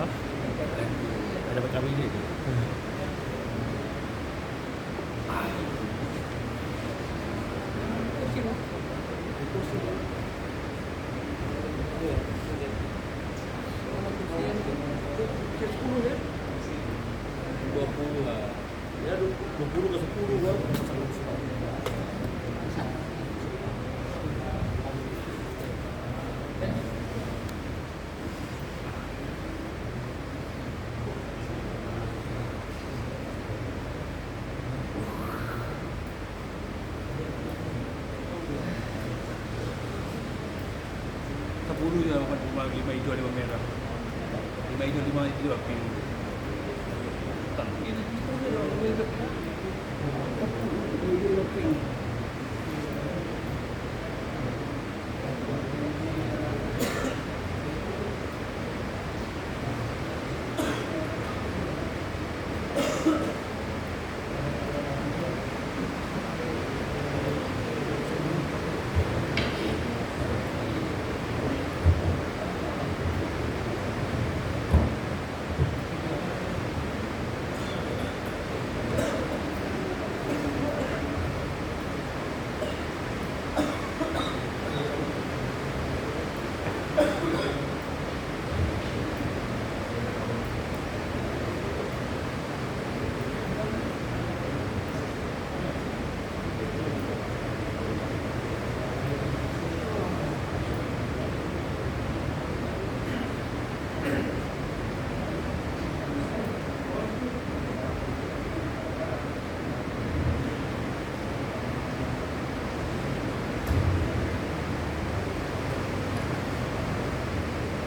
Ada dapat kami ni. Sepuluh je dapat 5 hijau 5 merah. 5 hijau 5 hijau api. Tak.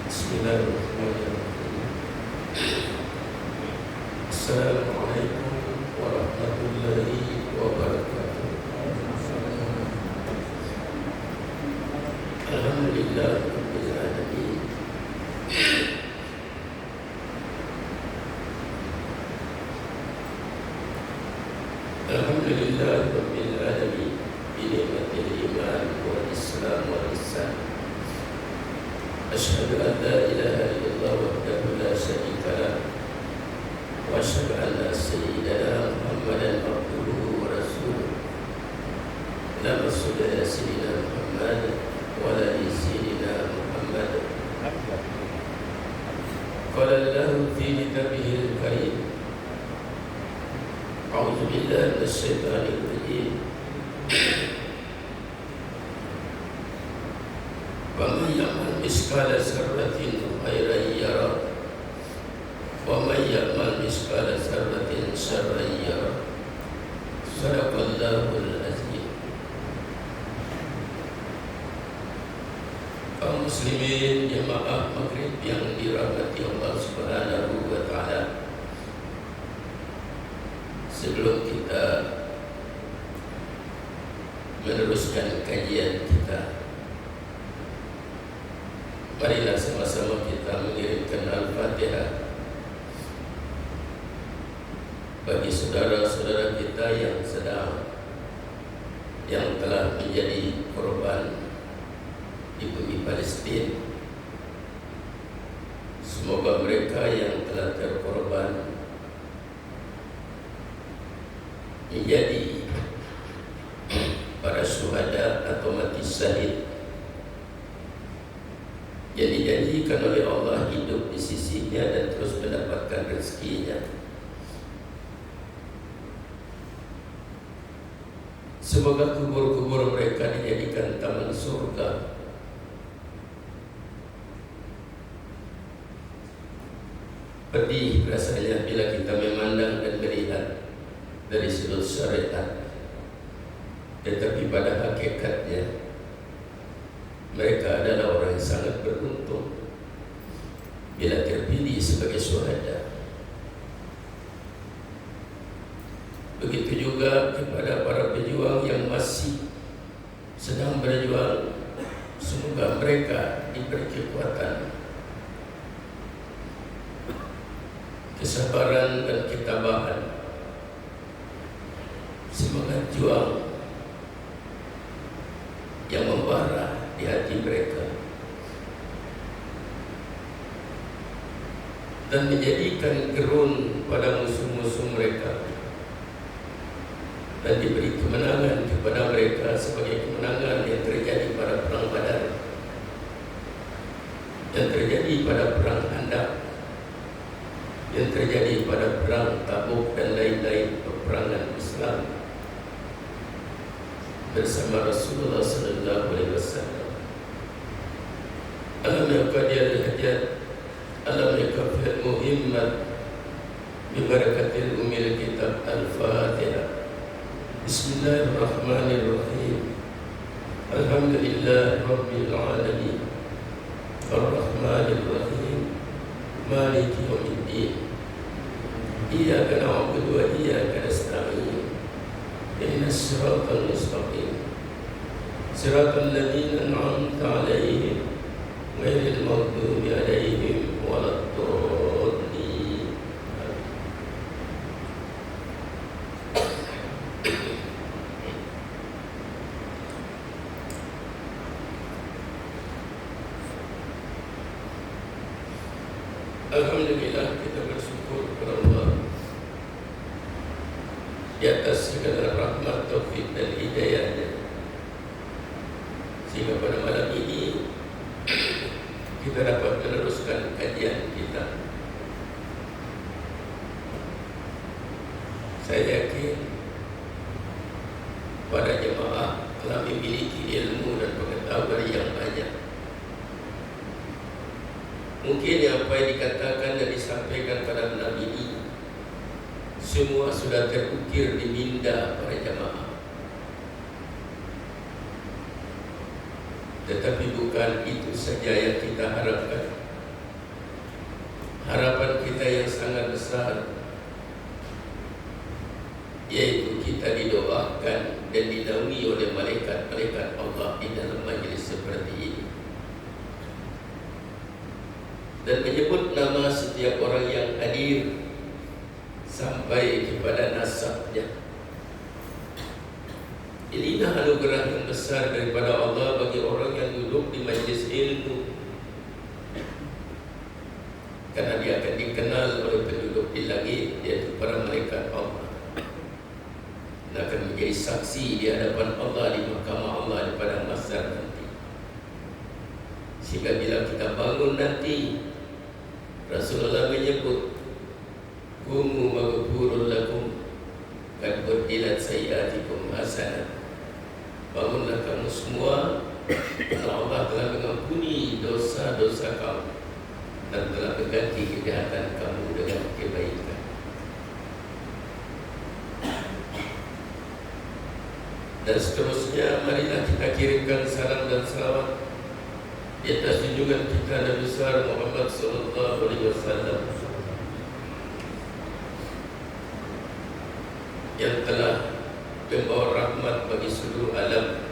Bismillahirrahmanirrahim. Assalamualaikum warahmatullahi wabarakatuh. Alhamdulillah rabbil alamin. Alhamdulillah rabbil alamin. Bi ni'matil iman wal islam wal ihsan. أشهد أن لا إله إلا الله وحده لا شريك له وأشهد أن سيدنا محمدا عبده ورسوله اللهم صل على سيدنا محمد وعلى آل سيدنا محمد. قال الله في كتابه الكريم أعوذ بالله من الشيطان الرجيم ومن يعمل مثقال ذرة خيرا يره ومن يعمل مثقال ذرة شرا يره. صدق الله العظيم. Kaum muslimin jemaah maghrib yang dirahmati Allah Subhanahu wa taala, sebelum kita meneruskan kajian kita, marilah sama-sama kita mengirimkan Al-Fatihah bagi saudara-saudara kita yang telah menjadi korban di bumi Palestin. Semoga mereka yang telah terkorban menjadi para syuhada atau mati syahid yang dijanjikan oleh Allah hidup di sisinya dan terus mendapatkan rezekinya. Semoga kubur-kubur mereka dijadikan taman surga. Pedih rasanya bila kita memandang dan melihat dari sudut syariat, tetapi pada hakikatnya mereka adalah orang yang sangat beruntung bila terpilih sebagai syuhada. Begitu juga kepada para pejuang yang masih sedang berjuang, semoga mereka diberi kekuatan, kesabaran dan ketabahan, semangat juang yang membara di hati mereka. dan menjadikan gerun pada musuh-musuh mereka, dan diberi kemenangan kepada mereka sebagai kemenangan yang terjadi pada perang Badar, yang terjadi pada perang Khandaq, yang terjadi pada perang Tabuk dan lain-lain peperangan Islam bersama Rasulullah sallallahu alaihi wasallam. Alam yaqadiyal hajat, alam yakafil muhimmat, bibarakatil umil kitab al-Fatihah. Bismillahirrahmanirrahim. Alhamdulillah Rabbil alamin, Ar-Rahmanirrahim, Maliki yaumiddin. Iyyaka na'budu wa iyyaka nasta'in. Ihdinas siratal mustaqim, siratal ladzina an'amta 'alaihim ghairil maghdubi 'alaihim waladdallin. Alhamdulillah, kita bersyukur kepada Allah di atas segala rahmat, taufik dan hidayahnya, sehingga pada malam ini kita dapat meneruskan kajian kita. Saya yakin pada jemaah telah memiliki ilmu dan pengetahuan yang banyak. Mungkin apa yang dikatakan dan disampaikan pada malam ini semua sudah terukir di minda para jemaah. Tetapi bukan itu saja yang kita harapkan. Harapan kita yang sangat besar, yaitu kita didoakan dan dinaungi oleh malaikat-malaikat Allah di dalam majlis seperti ini, dan menyebut nama setiap orang yang hadir sampai kepada nasabnya. Inilah anugerah yang besar daripada Allah bagi orang yang duduk di majlis ilmu, karena dia akan dikenal oleh penduduk di langit, yaitu para malaikat Allah, dan akan menjadi saksi di hadapan Allah, di mahkamah Allah, di padang mahsyar nanti. Sehingga bila kita bangun nanti, Rasulullah menyebut, "Qumu maghfurun lakum qad badilat sayyi'atikum hasanah." Bangunlah kamu semua, karena Allah telah mengampuni dosa-dosa kamu dan telah mengganti kejahatan kamu dengan kebaikan. Dan seterusnya, marilah kita kirimkan salam dan salawat di atas junjungan kita Nabi besar Muhammad sallallahu alaihi wasallam, yang telah membawa rahmat bagi seluruh alam.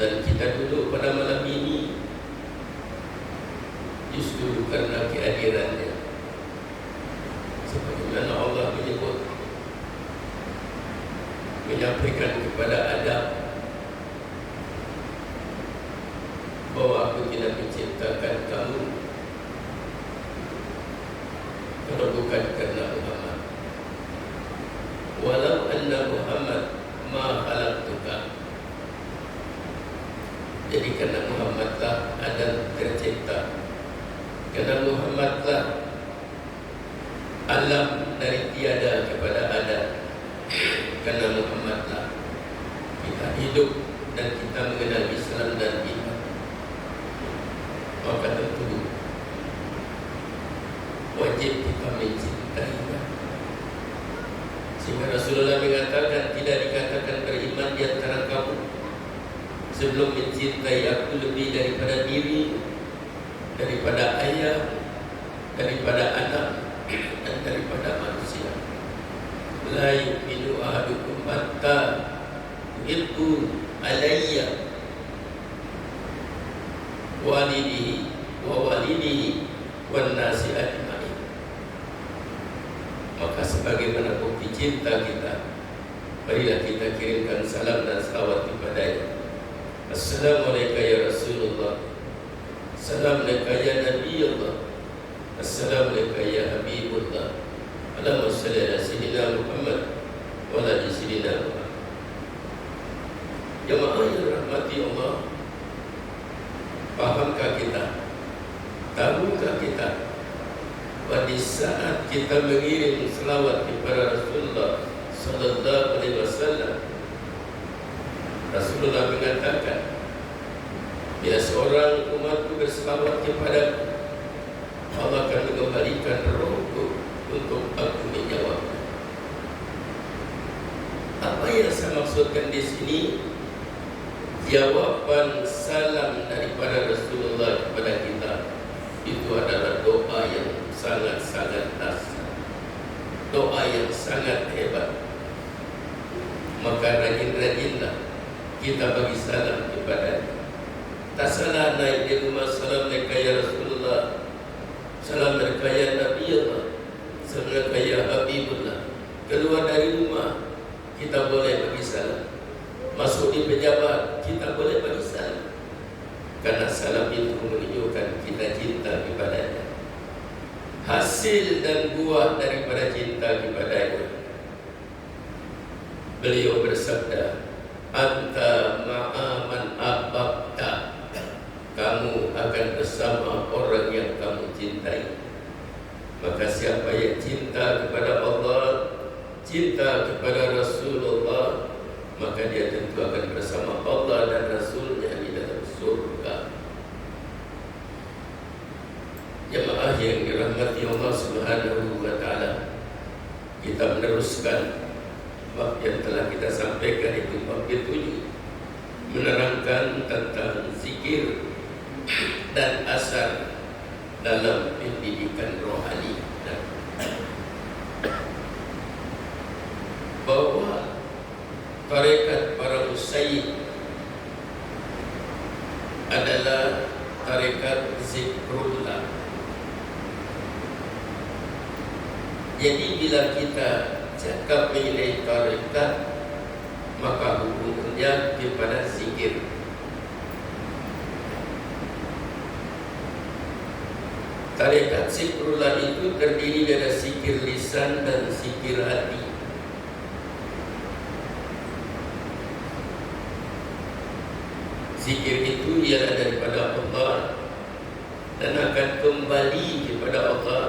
Dan kita duduk pada malam ini justru karena kehadirannya, sebagaimana Allah menyebut, menyampaikan kepada Adam bahwa aku tidak menciptakan kamu kalau bukan karena Muhammad. Walau anna Muhammad ma khalaqtuka. Jadi karena Muhammadlah Adam tercipta, karena Muhammadlah alam dari tiada kepada ada, karena Muhammadlah kita hidup dan kita mengenal Islam dan iman. Maka tentu wajib kita mencintainya. Sehingga Rasulullah mengatakan, tidak dikatakan beriman di antara kamu sebelum mencintai aku lebih daripada diri, daripada ayah, daripada anak, dan daripada manusia. La yu'minu ahadukum hatta yuhibbu alayya walidihi wa walidihi wan nasi ajma'in. Maka sebagaimana bukti cinta kita, marilah kita kirimkan salam dan salawat kepadanya. Assalamualaikum ya Rasulullah, salam alaikum ya Nabi Allah, Tahukah kita pada saat kita mengirim selawat kepada Rasulullah sallallahu alaihi wasallam, Rasulullah mengatakan, bila seorang umatku berselawat kepada Allah akan mengembalikan rohku untuk aku menjawabnya. Apa yang saya maksudkan di sini? Jawaban salam daripada Rasulullah kepada kita itu adalah doa yang sangat-sangat dahsyat, doa yang sangat hebat. Maka rajin-rajinlah kita bagi salam kepada. Tak salah naik di rumah, salam mereka ya Rasulullah, salam mereka ya Nabi Allah, salam mereka ya Habibullah. Keluar dari rumah kita boleh bagi salam, masuk di pejabat kita boleh bagi salam, karena salam itu menunjukkan kita cinta kepadanya. Hasil dan buah daripada cinta kepadanya, beliau bersabda, anta ma'aman ahbabta, kamu akan bersama orang yang kamu cintai. Maka siapa yang cinta kepada Allah, cinta kepada Rasulullah, maka dia tentu akan bersama Allah dan Rasulnya di dalam surga. Jemaah yang dirahmati Allah Subhanahu wa Ta'ala, kita meneruskan bab yang telah kita sampaikan, itu bab ke-7, menerangkan tentang zikir dan asar dalam pendidikan rohani, bahwa tarekat para musayyid adalah tarekat zikrullah. Jadi bila kita cakap mengenai tarekat, maka hukumnya kepada zikir. Tarekat zikrullah itu terdiri dari zikir lisan dan zikir hati. Zikir itu ialah daripada Allah dan akan kembali kepada Allah,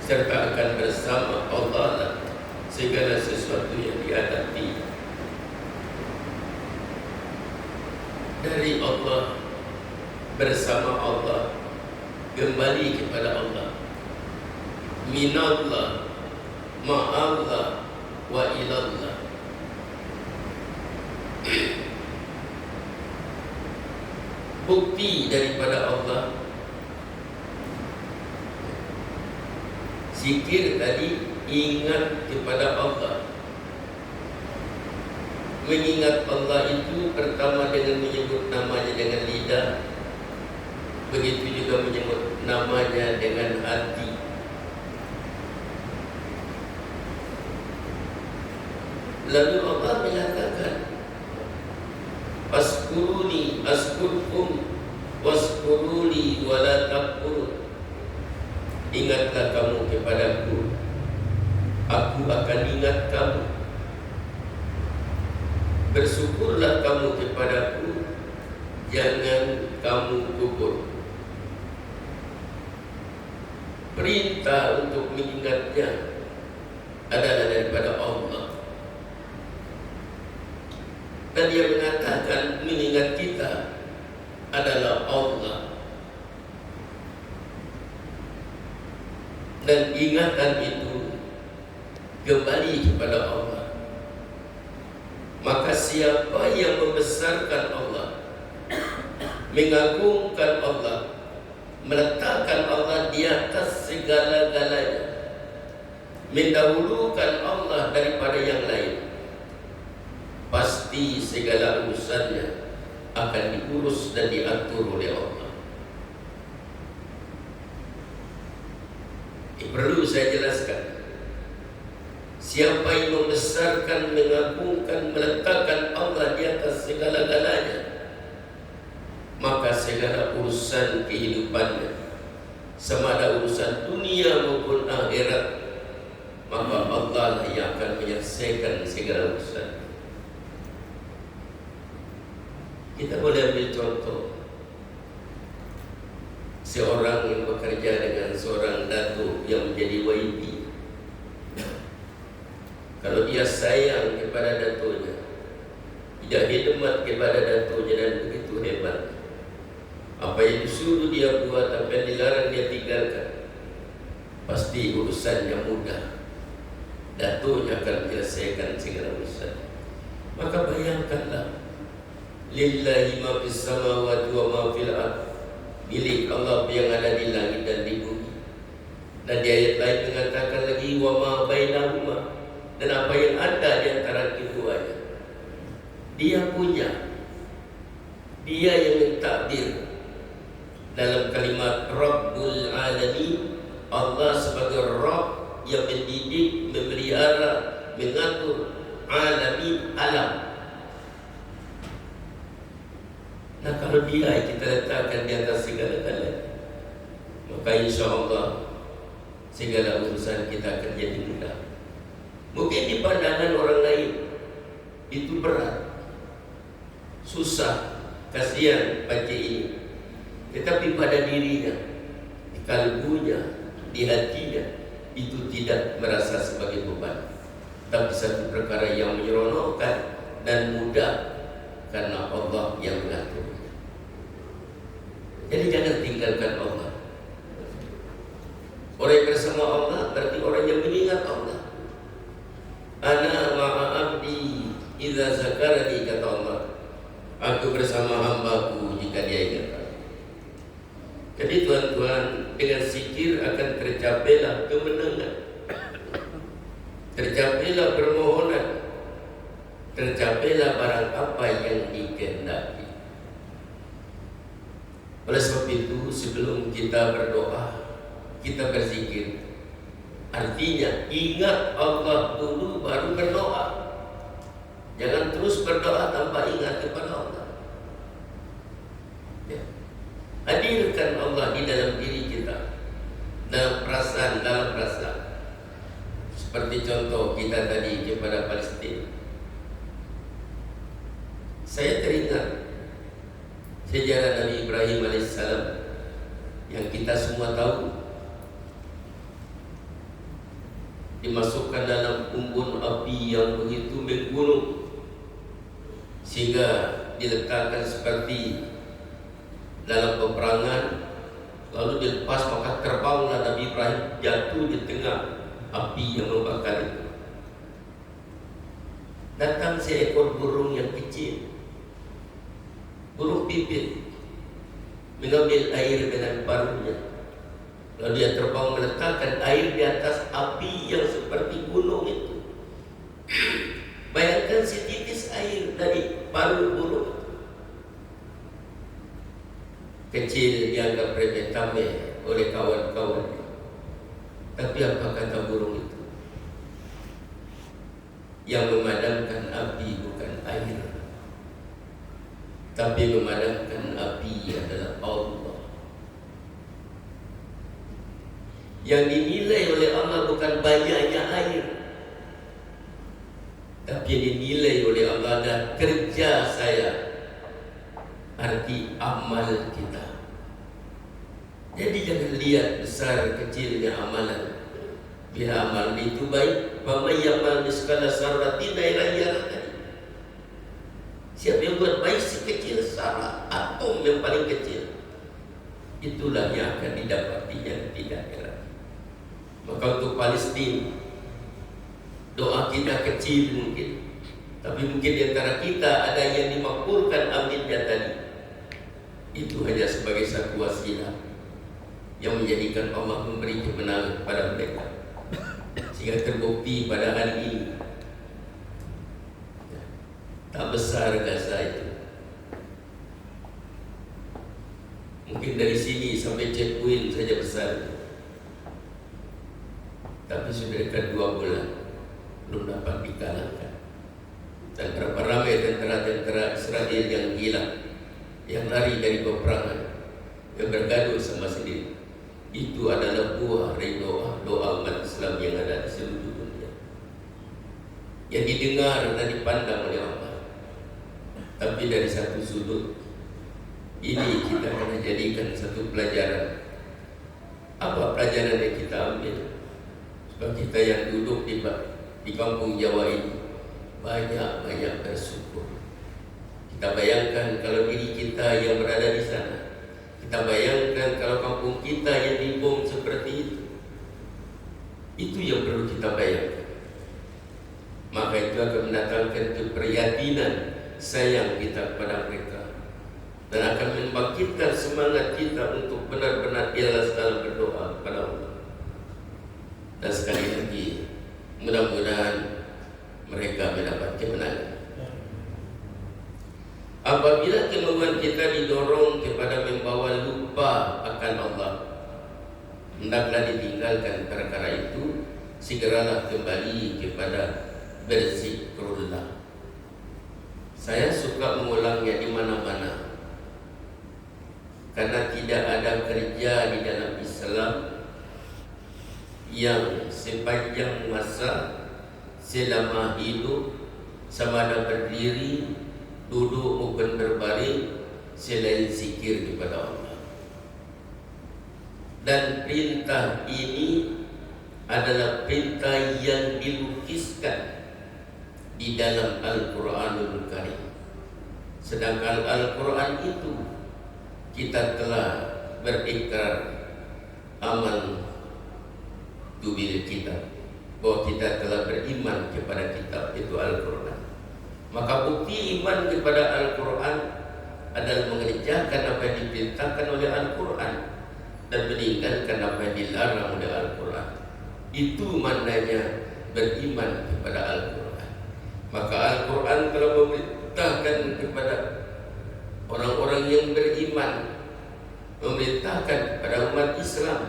serta akan bersama Allah lah segala sesuatu yang dihadapi dari Allah, bersama Allah, kembali kepada Allah, minallah, ma'allah, wa ilallah. Bukti daripada Allah, zikir tadi ingat kepada Allah. Mengingat Allah itu pertama dengan menyebut namanya dengan lidah, begitu juga menyebut namanya dengan hati. Lalu Allah menyatakan, Faskuruni askurkum waskuruni wala takfurun. Ingatlah kamu kepadaku, aku akan ingat kamu. Bersyukurlah kamu kepadaku, jangan kamu kufur. Perintah untuk mengingatnya adalah daripada Allah. Dan dia mengatakan mengingat kita adalah Allah. Dan ingatan itu kembali kepada Allah. Maka siapa yang membesarkan Allah, mengagungkan Allah, meletakkan Allah di atas segala-galanya, mendahulukan Allah daripada yang lain, pasti segala urusannya akan diurus dan diatur oleh Allah. Perlu saya jelaskan, siapa yang membesarkan, mengagungkan, meletakkan Allah di atas segala-galanya, maka segala urusan kehidupannya, sama ada urusan dunia maupun akhirat, maka Allah lah yang akan menyelesaikan segala urusan. Kita boleh ambil contoh. seorang yang bekerja dengan seorang datuk yang menjadi YB. Kalau dia sayang kepada datuknya, tidak khidmat kepada datuknya dan begitu hebat, apa yang disuruh dia buat, apa yang dilarang dia tinggalkan, pasti urusannya mudah. Datuknya akan menyelesaikan segala urusan. Maka bayangkanlah, lillahi ma fis samawati wa ma fil ardh, milik Allah yang ada di langit dan di bumi. Dan di ayat lain mengatakan lagi wa ma bainahuma, dan apa yang ada di antara keduanya. Dia punya, dia yang mentakdir. Dalam kalimat Rabbul Alamin, Allah sebagai Rabb yang mendidik, memelihara, mengatur alamin, alam. Nah, kalau dia kita letakkan di atas segala-galanya, maka insya Allah segala urusan kita akan jadi mudah. Mungkin di pandangan orang lain itu berat, susah, kasihan pakai ini. Tetapi pada dirinya, di kalbunya, di hatinya, itu tidak merasa sebagai beban, tapi satu perkara yang menyeronokkan dan mudah karena Allah yang mengaturnya. Jadi jangan tinggalkan Allah. Orang yang bersama Allah berarti orang yang mengingat Allah. Ana ma'a abdi idza zakarani, kata Allah. Aku bersama hambaku jika dia ingat. Jadi tuan-tuan, dengan zikir akan tercapailah kemenangan, tercapailah permohonan, tercapailah barang apa yang dikehendaki. Oleh sebab itu, sebelum kita berdoa, kita berzikir. Artinya ingat Allah dulu baru berdoa. Jangan terus berdoa tanpa ingat kepada Allah. Ya. Hadirkan Allah di dalam diri kita, dalam perasaan. Seperti contoh kita tadi kepada Palestina. Saya teringat sejarah Nabi Ibrahim alaihissalam yang kita semua tahu. Dimasukkan dalam unggun api yang begitu menggunung, sehingga diletakkan seperti dalam peperangan, lalu dilepas, maka terbanglah Nabi Ibrahim, jatuh di tengah api yang membakar itu. Datang seekor burung yang kecil, burung pipit, mengambil air dengan paruhnya, lalu dia terbang meletakkan air di atas api yang seperti gunung itu. Bayangkan setitis air dari paruh burung. Kecil, dianggap remeh-temeh oleh kawan-kawan. Tapi apa kata burung itu? Yang memadamkan api bukan air, tapi memadamkan api adalah Allah. Yang dinilai oleh Allah bukan banyaknya air, tapi yang dinilai oleh Allah adalah kerja saya, arti amal kita. Jadi jangan lihat besar kecilnya amalan. Bila amal itu baik, faman ya'mal mithqala dzarratin khairan yarah. Siapa yang buat baik sekecil zarah, atom yang paling kecil, itulah yang akan didapatinya di akhirat. Maka untuk Palestina, doa kita kecil mungkin, tapi mungkin di antara kita ada yang dimakmurkan aminnya tadi. Itu hanya sebagai satu wasilah yang menjadikan Allah memberi kemenangan kepada mereka, sehingga terbukti pada hari ini. Tak besar Gaza itu, mungkin dari sini sampai checkpoint saja besar, tapi sudah dekat 2 bulan belum dapat dikalahkan. Dan berapa ramai tentara-tentara Israel yang gila, yang lari dari peperangan, yang bergaduh sama sendiri. Itu adalah buah dari doa umat Islam yang ada di seluruh dunia, yang didengar dan dipandang oleh Allah. Tapi dari satu sudut ini kita akan jadikan satu pelajaran pelajaran yang kita ambil. Sebab kita yang duduk di kampung Jawa ini banyak bersyukur. Kita bayangkan kalau diri kita yang berada di sana. Kita bayangkan kalau kampung kita yang dibom seperti itu. Itu yang perlu kita bayangkan. Maka itu akan mendatangkan keprihatinan sayang kita kepada mereka, dan akan membangkitkan semangat kita untuk benar-benar ikhlas dalam berdoa kepada Allah. Dan sekali lagi, mudah-mudahan mereka mendapat kemenangan. Apabila kemauan kita didorong kepada membawa lupa akan Allah, hendaklah ditinggalkan perkara itu, segeralah kembali kepada berzikrullah. Saya suka mengulangnya di mana-mana, karena tidak ada kerja di dalam Islam yang sepanjang masa, selama hidup, sama ada berdiri, duduk maupun berbaring, selain zikir kepada Allah. Dan perintah ini adalah perintah yang dilukiskan di dalam Al-Quranul Karim. Sedangkan Al-Quran itu kita telah berikrar aman bil kitab, bahwa kita telah beriman kepada kitab itu Al-Quran. Maka bukti iman kepada Al-Quran adalah mengerjakan apa yang diperintahkan oleh Al-Quran dan meninggalkan apa yang dilarang oleh Al-Quran. Itu maknanya beriman kepada Al-Quran. Maka Al-Quran telah memerintahkan kepada orang-orang yang beriman, memerintahkan kepada umat Islam,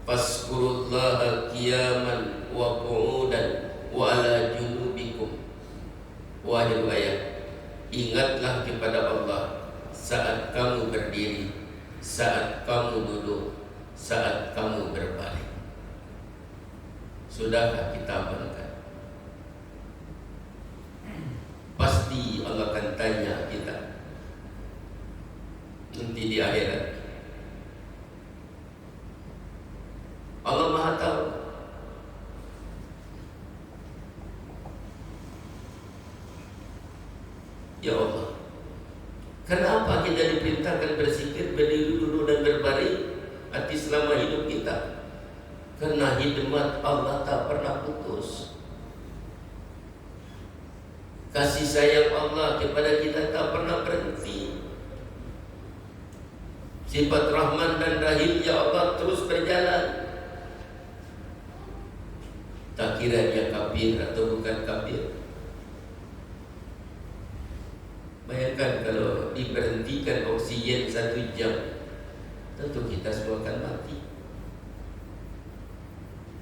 Fazkurullaha qiyaman wa qu'udan wa ala junubikum. Wahai ayat, ingatlah kepada Allah saat kamu berdiri, saat kamu duduk, saat kamu berbaring. Sudahkah kita amalkan? Pasti Allah akan tanya kita nanti di akhirat. Allah Maha tahu. Ya Allah, kenapa kita diperintahkan berzikir, berdiri, duduk dan berbaring arti selama hidup kita? Karena hikmat Allah tak pernah putus. Kasih sayang Allah kepada kita tak pernah berhenti. Sifat Rahman dan Rahim ya Allah terus berjalan. Tak kira dia kafir atau bukan kafir. Bayangkan kalau diberhentikan oksigen 1 jam, tentu kita semua akan mati.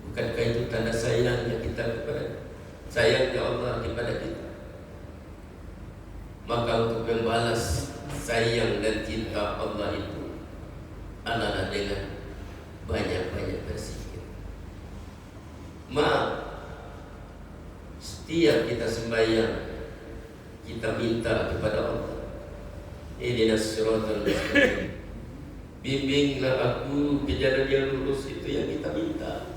Bukankah itu tanda sayangnya kita kepada, sayangnya Allah kepada kita? Maka untuk membalas sayang dan cinta Allah itu adalah dengan banyak-banyak berzikir. Maaf, setiap kita sembahyang, kita minta kepada Allah, ihdinas siratal mustaqim, bimbinglah aku ke jalan yang lurus. Itu yang kita minta.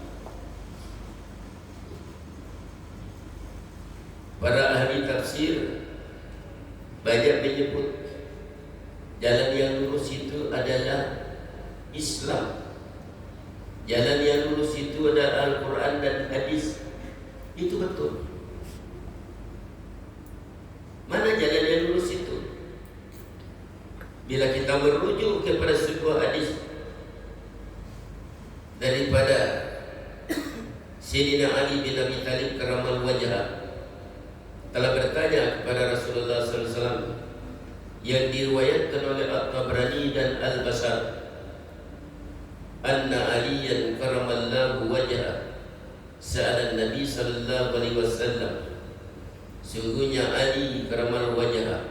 Para ahli tafsir banyak menyebut jalan yang lurus itu adalah Islam. Jalan yang lurus itu adalah Al-Quran dan hadis. Itu betul. Mana jalan yang lurus itu? Bila kita merujuk kepada sebuah hadis daripada Sayyidina Ali bin Abi Thalib karamal wajah telah bertanya kepada Rasulullah SAW, yang diriwayatkan oleh At-Tabrani dan Al-Basar, anna Aliyan karamallahu wajah sa'ala Nabi sallallahu alaihi wasallam, sungguhnya Ali karamal wajah,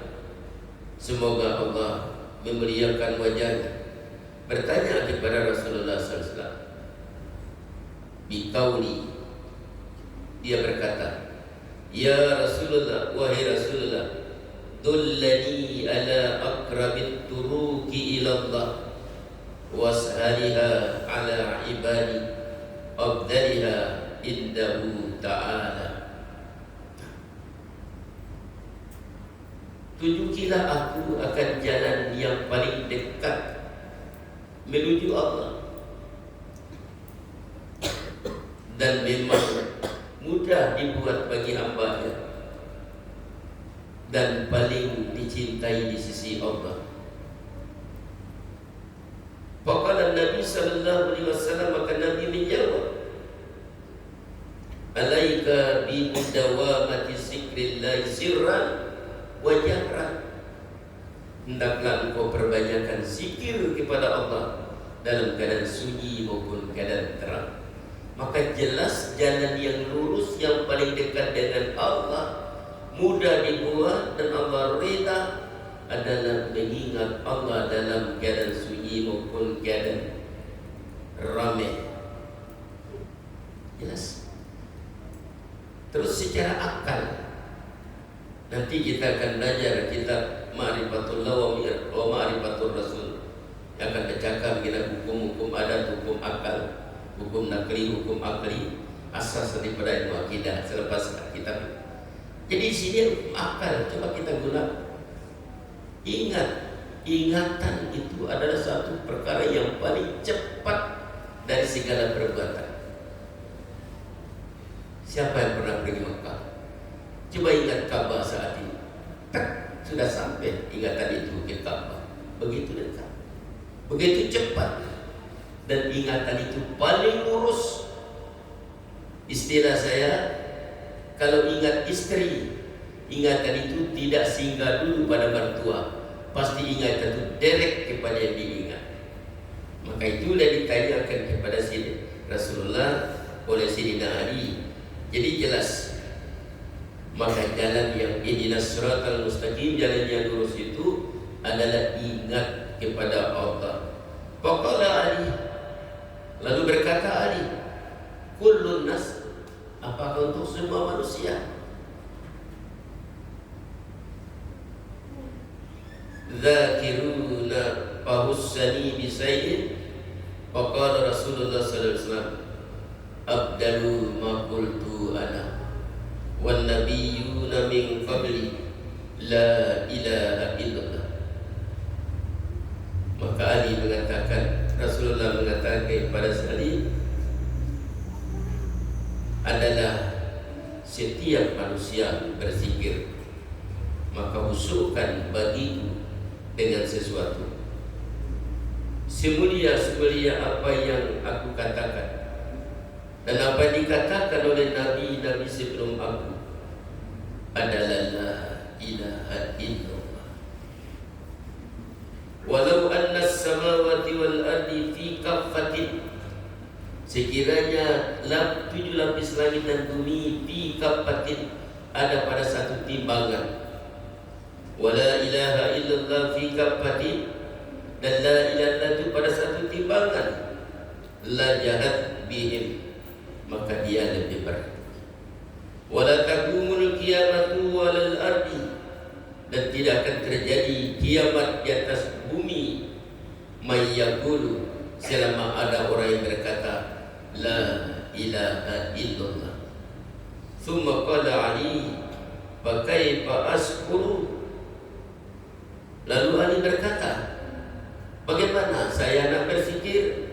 semoga Allah memuliakan wajahnya, bertanya kepada Rasulullah SAW biqauli, dia berkata, ya Rasulullah, wahai Rasulullah, dullani ala aqrabit turuki ilallah, was'aliha ala ibadi afdaliha indahu ta'ala. Tunjukilah aku akan jalan yang paling dekat menuju Allah, dan memang mudah dibuat bagi hamba-Nya dan paling dicintai di sisi Allah. Faqala Nabi sallallahu alaihi wasallam, maka Nabi menjawab, alaika bi mudawamati zikrillah sirran wa jahran. Hendaklah engkau perbanyakkan zikir kepada Allah dalam keadaan sunyi maupun keadaan terang. Maka jelas jalan yang lurus yang paling dekat dengan Allah, mudah dibuat dan Allah rida, adalah mengingat Allah dalam keadaan sunyi maupun keadaan ramai. Jelas. Terus secara akal, nanti kita akan belajar kitab Ma'rifatullah wa Ma'rifatul Rasul yang akan bercakap kita hukum-hukum adat, hukum akal, hukum nakli, hukum akli, asas daripada ilmu akidah selepas kitab. Jadi di sini hukum akal coba kita gunakan. Ingat, ingatan itu adalah satu perkara yang paling cepat dari segala perbuatan. Siapa yang pernah pergi Mekah? Coba ingat Ka'bah saat ini. Tak, sudah sampai ingatan itu ke Ka'bah. Begitu dekat, begitu cepat, dan ingatan itu paling lurus. Istilah saya, kalau ingat istri, ingatan itu tidak singgah dulu pada mertua, pasti ingatan itu direct kepada yang diingat. Maka itulah ditanyakan kepada Rasulullah oleh Sayyidina Ali. Jadi jelas, maka jalan yang ihdinas siratal mustaqim, jalan yang lurus itu adalah ingat kepada Allah. Faqala Ali, lalu berkata Ali, kullun nas, apakah untuk semua manusia? Dzakiruna fahussani bisayyin. Faqala Rasulullah sallallahu alaihi wasallam, abdalu ma qultu ana wan nabiyyuna min qabli la ilaha illallah. Maka Ali mengatakan, Rasulullah mengatakan kepada Ali, adalah setiap manusia berzikir, maka husukkan bagiku dengan sesuatu semulia-semulia apa yang aku katakan dan apa yang dikatakan oleh Nabi-Nabi sebelum aku adalah la ilaha illallah. Walau anna as-samawati wal ardi fi kaffatin, sekiranya 7 lapis langit dan bumi fi kaffatin, ada pada satu timbangan, wala ilaha illallah fi kaffatin, dan la ilaha itu pada satu timbangan, la jahat bihim, maka dia lebih berat. Wala taqumul qiyamatu walal ardi, dan tidak akan terjadi kiamat di atas bumi, mayyaqulu, selama ada orang yang berkata la ilaha illallah. Thumma qala Ali, fa kaifa ashkuru. Lalu Ali berkata, bagaimana saya nak berzikir?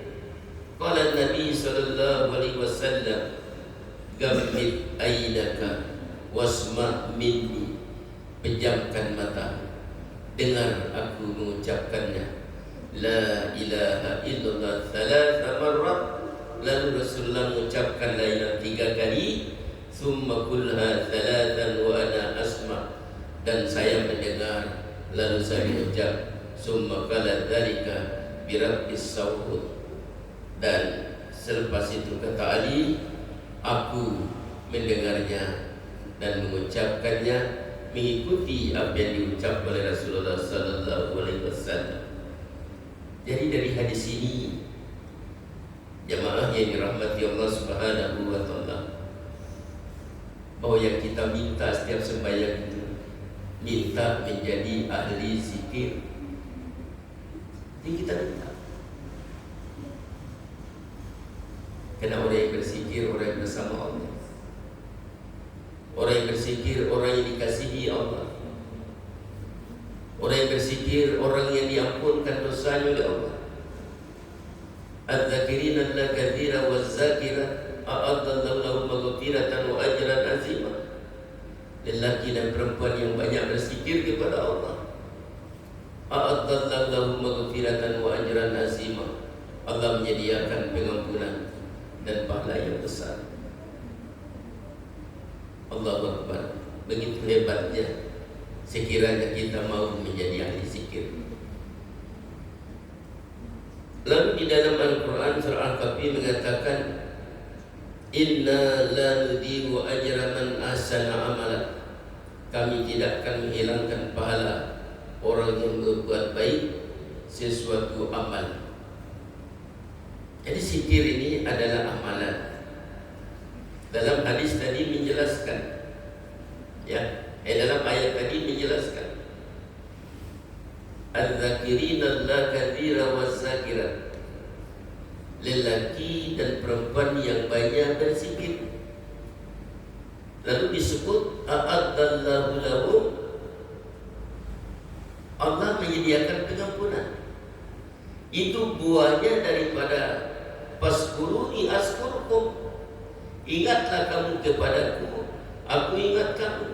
Qala Nabi sallallahu alaihi wasallam, gammid ainaka wasma' minni, pejamkan mata, dengar aku mengucapkannya, la ilaha illallah thalatha marrat. Lalu Rasulullah mengucapkan la ilaha 3 kali, summa qulha thalathan wa ana asma', dan saya mendengar, lalu saya mengucap, summa qala dzalika bi rabbis sawt, dan selepas itu kata Ali, aku mendengarnya dan mengucapkannya mengikuti apa yang diucap oleh Rasulullah sallallahu alaihi wasallam. Jadi dari hadis ini, jamaah yang dirahmati Allah Subhanahu wa taala, bahwa yang kita minta setiap sembahyang itu, minta menjadi ahli zikir. Ini kita minta. Karena orang yang berzikir orang yang bersama Allah. Orang yang berzikir orang yang dikasihi Allah. Orang yang berzikir orang yang diampunkan dosanya oleh Allah. Adz-dzakirina Allah katsira waz-zakirat a'adda lahum maghfiratan wa ajran azima. Lelaki dan perempuan yang banyak berzikir kepada Allah, a'adda lahum maghfiratan wa ajran azima. Allah menyediakan pengampunan dan pahala yang besar. Allahu Akbar. Begitu hebatnya sekiranya kita mau menjadi ahli zikir. Lalu di dalam Al-Quran surah Al-Kahfi mengatakan, Inna la nudhi'u ajra man ahsana amala. Kami tidak akan menghilangkan pahala orang yang berbuat baik sesuatu amal. Jadi zikir ini adalah amalan. Dalam hadis tadi menjelaskan, dalam ayat tadi menjelaskan, Adz-dzakirina Allah katsira waz-zakirat. Lelaki dan perempuan yang banyak berzikir. Lalu disebut a'addallahu lahum, Allah menyediakan pengampunan. Itu buahnya daripada faskuruni askurkum. Ingatlah kamu kepadaku, aku ingat kamu.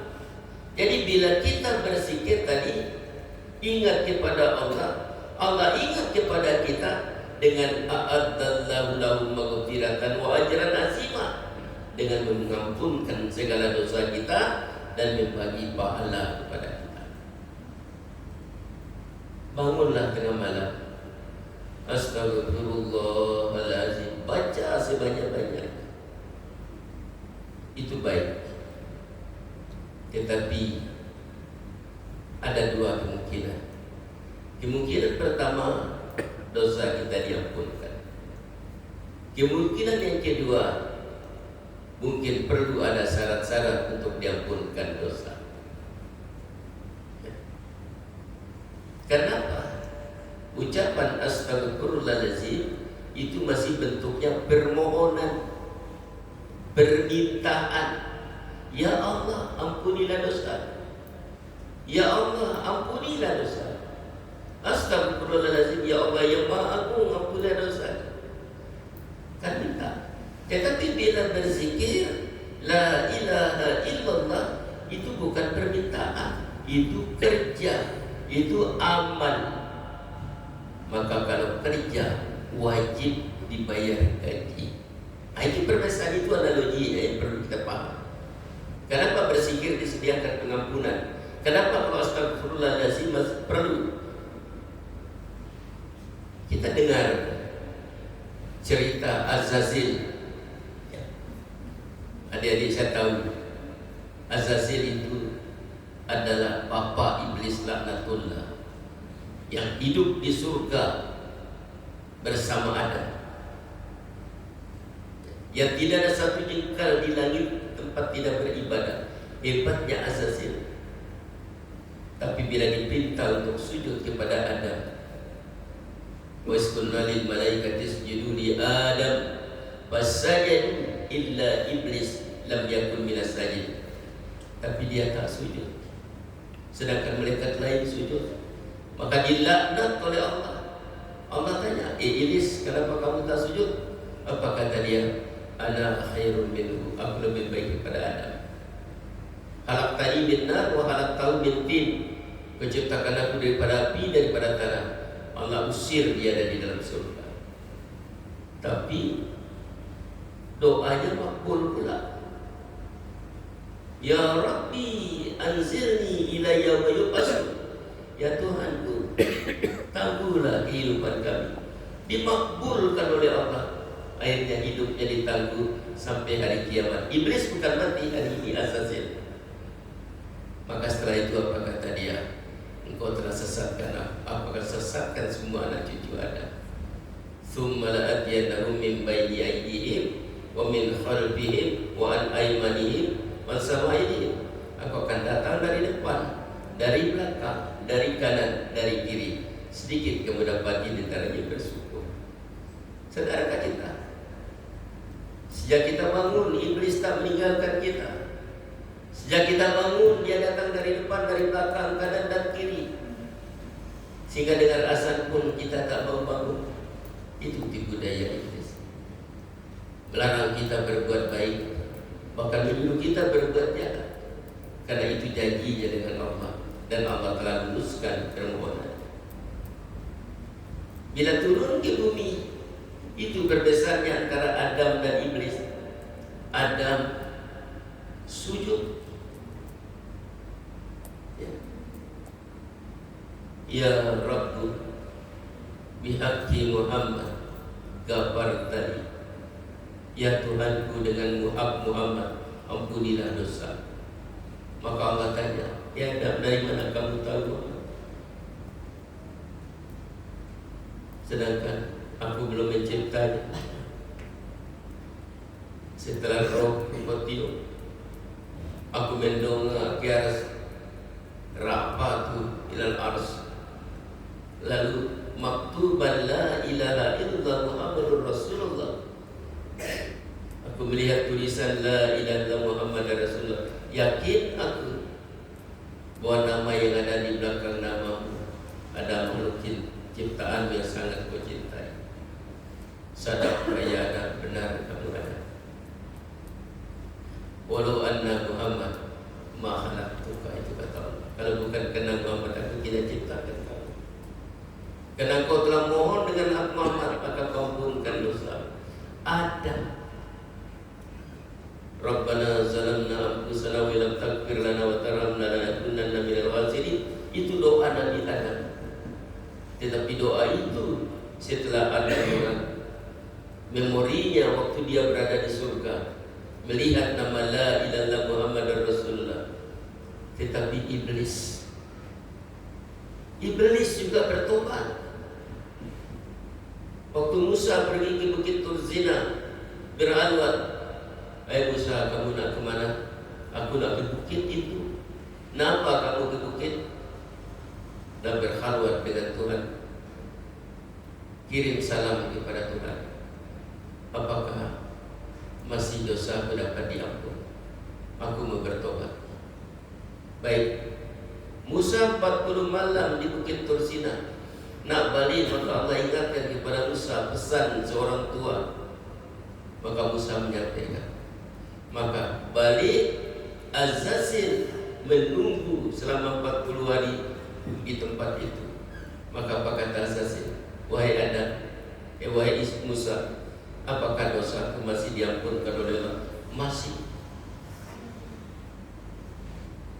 Jadi bila kita berzikir tadi, ingat kepada Allah, Allah ingat kepada kita dengan a'addallahu lahum maghfiratan wa ajran azima, dengan mengampunkan segala dosa kita dan membagi pahala kepada kita. Bangunlah tengah malam, Astaghfirullahaladzim, baca sebanyak-banyaknya. Itu baik. Tetapi ada dua kemungkinan. Kemungkinan pertama, dosa kita diampunkan. Kemungkinan yang kedua, mungkin perlu ada syarat-syarat untuk diampunkan dosa. Kenapa? Ucapan astagfirullahaladzim itu masih bentuknya permohonan, permintaan. Ya Allah, ampunilah dosa. Ya Allah, ampunilah dosa. Astagfirullahaladzim, ya Allah yang Maha Agung, ampunilah dosa. Kan minta. Tetapi bila berzikir la ilaha illallah, itu bukan permintaan, itu kerja, itu amal. Maka kalau kerja wajib dibayar gaji. Itu perbedaan, itu analogi yang perlu kita paham. Kenapa berzikir disediakan pengampunan? Kenapa kalau astagfirullahaladzim perlu? Kita dengar cerita Azazil. Adik-adik saya tahu Azazil itu adalah bapa iblis laknatullah yang hidup di surga bersama Adam, yang tidak ada satu jengkal di langit tempat tidak beribadah. Hebatnya Azazil. Tapi bila diperintah untuk sujud kepada Adam, wa isqulna lil malaikati isjudu li Adam fasajadu illa iblis lam yakun minas sajid. Tapi dia tak sujud, sedangkan malaikat lain sujud. Maka dilaknat oleh Allah. Allah tanya, iblis, kenapa kamu tak sujud? Apa kata dia? Ana khairun minhu, aku lebih baik daripada Adam. Khalaqtani min nar wa khalaqtahu min tin. Kau ciptakan aku daripada api, daripada tanah. Allah usir dia dari dalam surga. Tapi doanya makbul pula. Ya Rabbi anzirni ila yauma yub'atsun. Ya Tuhanku, tangguhlah kehidupan kami. Dimakbulkan oleh Allah. Akhirnya hidupnya ditangguh sampai hari kiamat. Iblis bukan mati hari ini, Azazil. Maka setelah itu apa kata dia? Engkau telah sesatkan aku. Apakah sesatkan semua anak cucu Adam? Tsumma la'atiyannahum min bayni aydihim wa min khalfihim wa an aymanihim wa an samaa'ilihim. Aku akan datang dari depan, dari belakang, dari kanan, dari kiri. Sedikit kamu dapati diantaranya bersyukur. Saudara kita, Sejak kita bangun, iblis tak meninggalkan kita. Sejak kita bangun, dia datang dari depan, dari belakang, kanan dan kiri. Sehingga dengan azan pun kita tak mau bangun. Itu tipu daya iblis. Melarang kita berbuat baik, bahkan menyuruh kita berbuat jahat. Karena itu janjinya dengan Allah, dan Allah telah luluskan permohonan. Bila turun ke bumi, itu berbesarnya antara Adam dan iblis. Adam sujud. Ya Rabbu bihaqqi Muhammad ghafartali. Ya Tuhanku, dengan Muhammad ampunilah dosa. Maka Allah tanya, ya Adam, dari mana kamu tahu? Sedangkan aku belum menciptanya. Setelah roh tiba-tiba aku mendongak ke atas rafatu ilal ars. Lalu maktuban la ilaha illallah Muhammadur Rasulullah. Aku melihat tulisan la ilaha illallah Muhammadur Rasulullah. Yakin aku bahwa nama yang ada di belakang namamu ada makhluk ciptaan yang sangat kau cintai. Sadaq ya ada, benar kamu ada. Walau anna Muhammad ma khalaqtuka, itu kata Allah. Kalau bukan kerana Muhammad, aku tidak ciptakan kamu. Kerana kau telah mohon dengan hak Muhammad, maka kau ampunkan dosa. Ada. Rabbana zalamna anfusana wa lam taghfir lana wa tarhamna lanakunanna minal khasirin. Itu doa Nabi Adam. Tetapi doa itu setelah ada orang memorinya waktu dia berada di surga, melihat nama la ilaha illallah Muhammadur Rasulullah. Tetapi iblis juga bertobat. Waktu Musa pergi ke Bukit Turzina berhalwat, "Hai Musa, kamu nak ke mana?" "Aku nak ke bukit itu." "Kenapa kamu ke bukit?" "Dan berhalwat dengan Tuhan." Kirim salam kepada Tuhan. "Apakah masih dosa aku dapat diampun? Aku mau bertobat." Baik. Musa 40 malam di Bukit Turzina. Nak balik, maka Allah ingatkan kepada Musa pesan seorang tua. Maka Musa menyampaikan. Maka balik Azazil menunggu selama 40 hari di tempat itu. Maka apa kata Azazil? "Wahai Adam, wahai Musa, apakah dosaku masih diampunkan oleh Allah?" "Masih.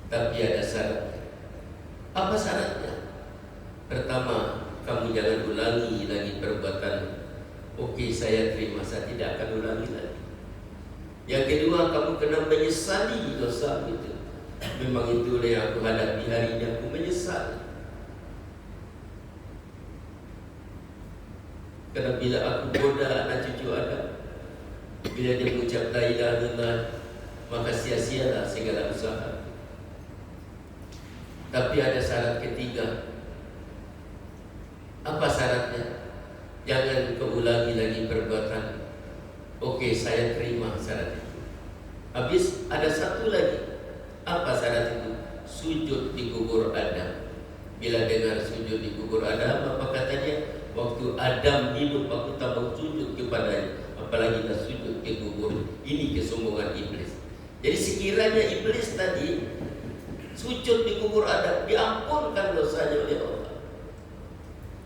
Tapi ada syaratnya." "Apa syaratnya?" "Pertama, kamu jangan ulangi lagi perbuatan." "Oke, saya terima, saya tidak akan ulangi lagi." "Yang kedua, kamu kena menyesali dosa itu." "Memang itu yang aku hadapi hari ini, aku menyesal. Karena bila aku goda anak cucu Adam, bila dia mengucap la ilaha illallah, maka sia-sialah segala usaha." Tapi ada syarat ketiga. "Apa syaratnya?" "Jangan kau ulangi lagi perbuatan." "Oke, saya terima syarat itu." Habis ada satu lagi. Apa syarat itu? Sujud di kubur Adam. Bila dengar sujud di kubur Adam, apa kata dia? "Waktu Adam hidup, aku tak mau sujud kepadanya, apalagi tak sujud ke kubur." Ini kesombongan iblis. Jadi sekiranya iblis tadi sujud di kubur Adam, diampunkan dosanya oleh Allah,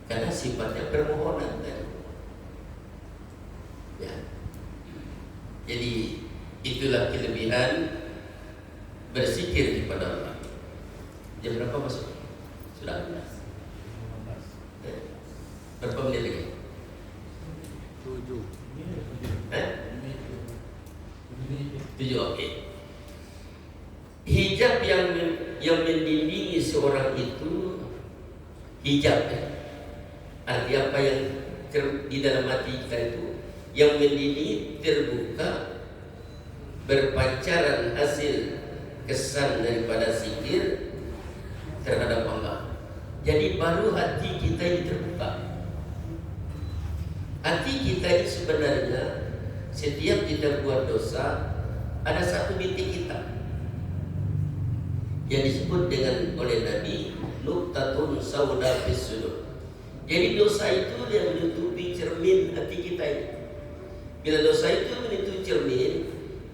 karena sifatnya permohonan tadi. Ya. Jadi itulah kelebihan berzikir kepada Allah. Jam berapa masuk? Sudah 15. Berapa menit lagi? 7. 7, oke. Hijab yang melindungi seorang itu, hijab ya. Arti apa yang di dalam hati kita itu, yang melindungi terbuka, berpancaran hasil kesan daripada zikir terhadap Allah. Jadi baru hati kita ini terbuka. Hati kita ini sebenarnya setiap kita buat dosa, ada satu bintik hitam yang disebut dengan oleh Nabi nuqtatun sauda fis sudur. Jadi dosa itu yang menutupi cermin hati kita ini. Bila dosa itu menutupi cermin,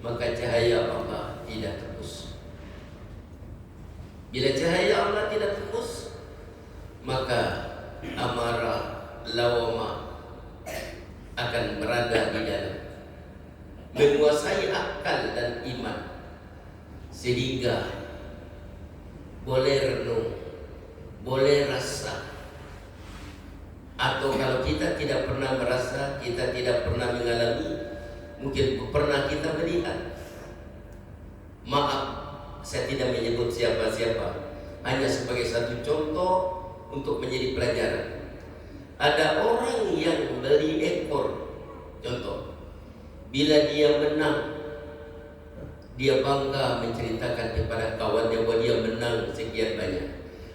maka cahaya Allah tidak tembus. Bila cahaya Allah tidak tembus, maka amarah, lawama akan berada di dalam, menguasai akal dan iman, sehingga boleh renung, boleh rasa, atau kalau kita tidak pernah merasa, kita tidak pernah mengalami, mungkin pernah kita melihat. Maaf, saya tidak menyebut siapa-siapa, hanya sebagai satu contoh untuk menjadi pelajaran. Ada orang yang beli ekor, contoh, bila dia menang, dia bangga menceritakan kepada kawannya bahwa dia menang sekian banyak.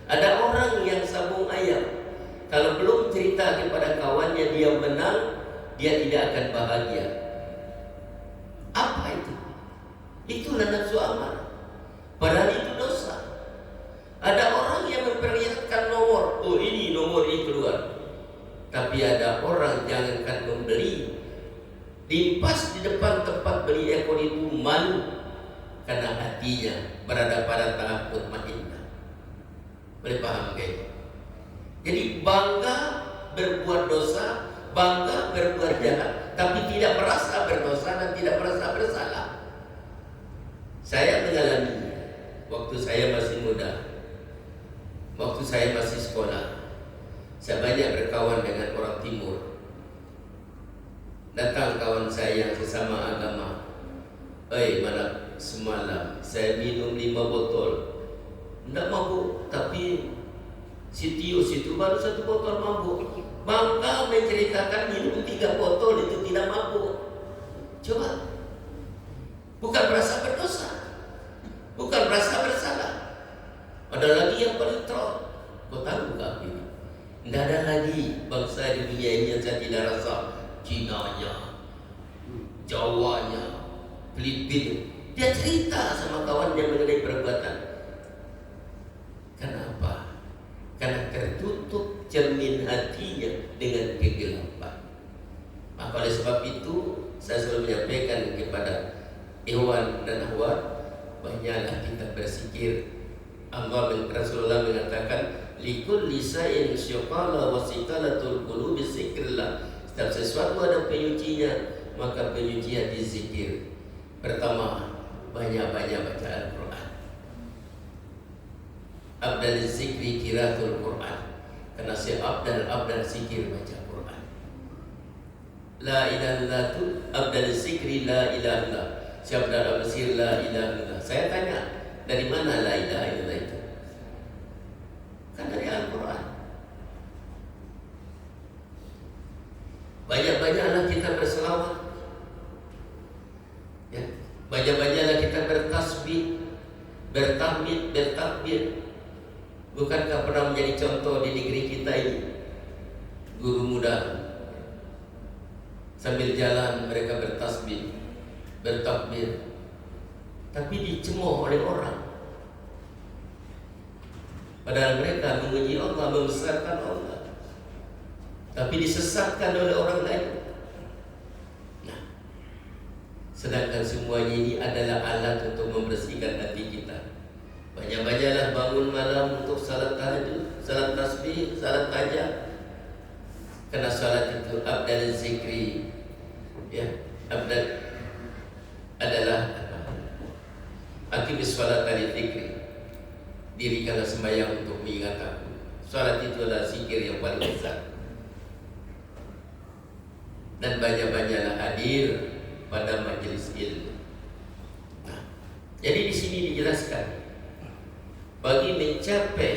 Ada orang yang sabung ayam, kalau belum cerita kepada kawannya dia menang, dia tidak akan bahagia. Apa itu? Itulah nafsu amarah. Padahal itu dosa. Ada orang yang memperlihatkan nomor, oh ini nomor ini keluar. Tapi ada orang jangankan membeli, limpas di depan tempat beli ekor itu malu karena hatinya berada pada tahap mutmainnah. Boleh paham guys? Jadi bangga berbuat dosa, bangga berbuat jahat, tapi tidak merasa berdosa dan tidak merasa bersalah. Saya mengalami waktu saya masih muda, waktu saya masih sekolah, saya banyak berkawan dengan orang timur. Datang kawan saya yang sesama agama, malam semalam saya minum 5 botol, tidak mabuk, tapi si Tio situ baru 1 botol mabuk. Bangga menceritakan minum 3 botol itu tidak mabuk. Coba, bukan merasa berdosa, bukan merasa bersalah. Ada lagi yang paling troll, kau tahu tak ini? Tidak ada lagi bangsa di dunia ini yang saya tidak rasa. Cinanya, Jawanya, Filipina. Dia cerita sama kawannya mengenai perbuatan. Kenapa? Karena tertutup cermin hatinya dengan kegelapan. Maka oleh sebab itu saya selalu menyampaikan kepada ikhwan dan akhwat, banyaklah kita berzikir. Allah dan Rasulullah mengatakan, likulli shay'in syuqala wa sikalatul qulubi zikrillah. Setiap sesuatu ada penyucinya, maka penyucian dizikir. Pertama, banyak-banyak baca Al-Quran. Abdal zikri qiraatul Quran, karena abdal zikir baca Quran. La ilaha illallah itu abdal zikri, la ilaha illallah. Syabdal absir, la ilaha illallah. Saya tanya, dari mana la ilaha illallah itu? Kan dari Al-Quran. Banyak-banyaklah kita berselawat, ya. Banyak-banyaklah kita bertasbih, bertahmid, bertakbir. Bukankah pernah menjadi contoh di negeri kita ini? Guru muda sambil jalan mereka bertasbih, bertakbir, tapi dicemooh oleh orang. Padahal mereka memuji Allah, membesarkan Allah, tapi disesatkan oleh orang lain. Nah, sedangkan semuanya ini adalah alat untuk membersihkan hati kita. Banyak-banyaklah bangun malam untuk salat tahajud, salat tasbih, salat tajam. Karena salat itu abdal zikri, ya, abdal adalah akibat salat dari zikri. Dirikanlah sembahyang untuk mengingat aku. Salat itu adalah zikir yang paling besar. Dan banyak-banyaklah hadir pada majelis ilmu. Nah, jadi di sini dijelaskan, bagi mencapai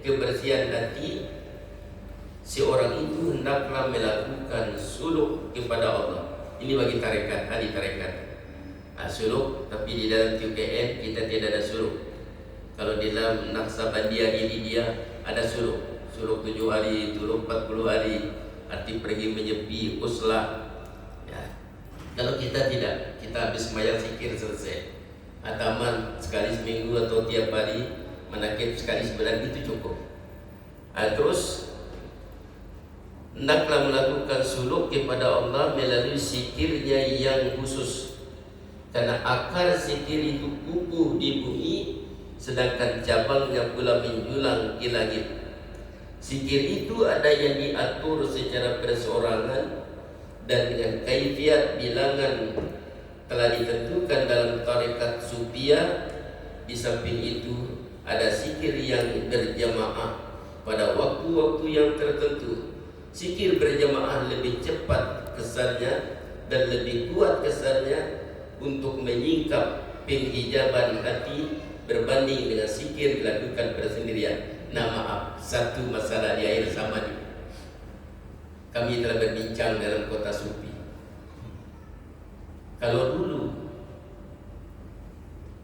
kebersihan hati, seorang itu hendaklah melakukan suluk kepada Allah. Ini bagi tarekat, ahli tarekat. Suluk, tapi di dalam TKN kita tidak ada suluk. Kalau di dalam Naqsabandiyah ini dia ada suluk. Suluk 7 hari, suluk 40 hari, arti pergi menyepi, uslah. Ya. Kalau kita tidak, kita habis sembahyang zikir selesai. Ataman sekali seminggu atau tiap hari, menakib sekali sebulan, itu cukup. Terus hendaklah melakukan suluk kepada Allah melalui zikirnya yang khusus, karena akar zikir itu kukuh di bumi, sedangkan cabangnya pula menjulang di langit. Zikir itu ada yang diatur secara perseorangan dan dengan kaifiat bilangan telah ditentukan dalam tarekat Sufiyah. Di samping itu ada zikir yang berjamaah pada waktu-waktu yang tertentu. Zikir berjamaah lebih cepat kesannya dan lebih kuat kesannya untuk menyingkap penghijaban hati berbanding dengan zikir dilakukan bersendirian. Nah maaf, satu masalah di akhir zaman ini kami telah berbincang dalam kota Sufi. Kalau dulu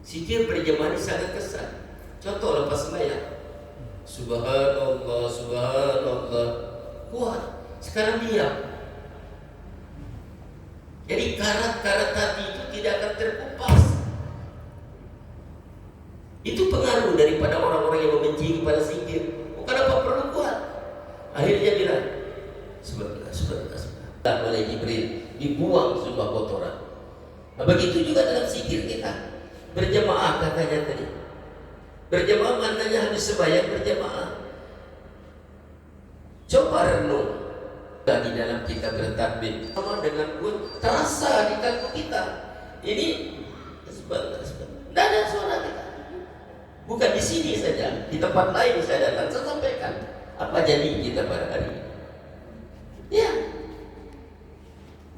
zikir berjamaah sangat kesan. Contoh lepas sembahyang, Subhanallah, Subhanallah, kuat. Sekarang diam. Jadi karat-karat hati itu tidak akan terkupas. Itu pengaruh daripada orang-orang yang membenci kepada zikir. Kenapa perlu kuat? Akhirnya bilang, sebentar. Oleh Jibril dibuang semua kotoran. Nah, begitu juga dalam zikir kita. Berjamaah katanya tadi. Berjamaah maknanya habis sembahyang berjamaah. Coba renung. Di dalam kita bertakbir sama dengan pun terasa di kaki kita. Ini sebentar. Tidak ada suara kita. Bukan di sini saja, di tempat lain saya datang, saya sampaikan apa jadi kita pada hari ini. Ya,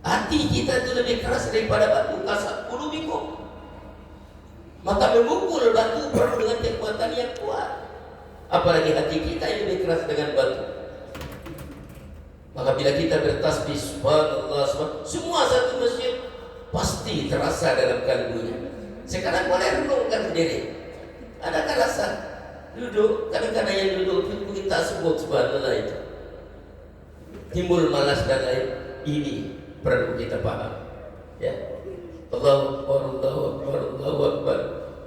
hati kita itu lebih keras daripada batu. Kasat qulubikum, maka memukul batu perlu dengan kekuatan yang kuat. Apalagi hati kita yang lebih keras dengan batu. Maka bila kita bertasbih subhanallah, semua satu masjid pasti terasa dalam kalbunya. Sekarang boleh renungkan sendiri. Adakah rasa duduk? Kadang-kadang yang duduk itu kita sebut subhanallah itu timbul malas dan lain. Ini perlu kita paham. Ya, Allahu Akbar, Allahu Akbar, Allahu Akbar.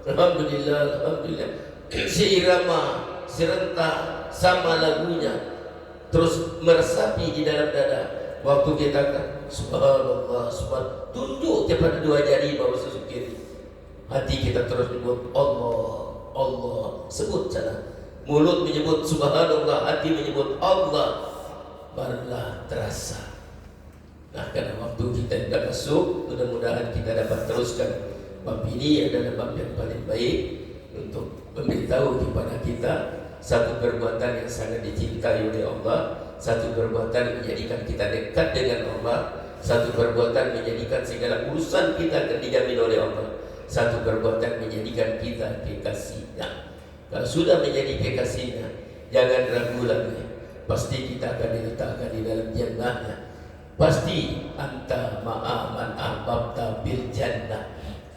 Alhamdulillah, Alhamdulillah. Seirama, serentak, sama lagunya. Terus meresapi di dalam dada. Waktu kita subhanallah, subhanallah, tunjuk kepada dua jari bawah susuk kiri. Hati kita terus menyebut Allah, Allah, sebut sana. Mulut menyebut subhanallah, hati menyebut Allah. Barulah terasa. Nah, karena waktu kita tidak masuk, mudah-mudahan kita dapat teruskan bab ini adalah bab yang paling baik untuk memberitahu kepada kita satu perbuatan yang sangat dicintai oleh Allah, satu perbuatan menjadikan kita dekat dengan Allah, satu perbuatan menjadikan segala urusan kita akan dijamin oleh Allah, satu perbuatan menjadikan kita kekasihnya. Kalau sudah menjadi kekasihnya, jangan ragu lagi, pasti kita akan diletakkan di dalam jannahnya. Pasti anta ma'aman ahbabta bil jannah,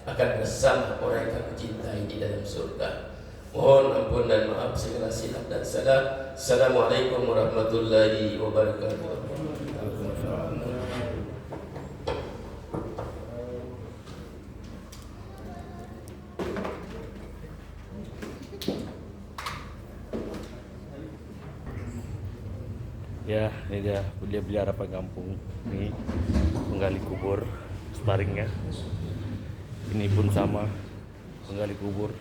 akan bersama orang yang kamu cintai di dalam surga. Mohon ampun dan maaf segala silap dan salah. Assalamualaikum warahmatullahi wabarakatuh. Ya, ini dia belia-belia harapan kampung. Ini penggali kubur, sparringnya. Ini pun sama, penggali kubur.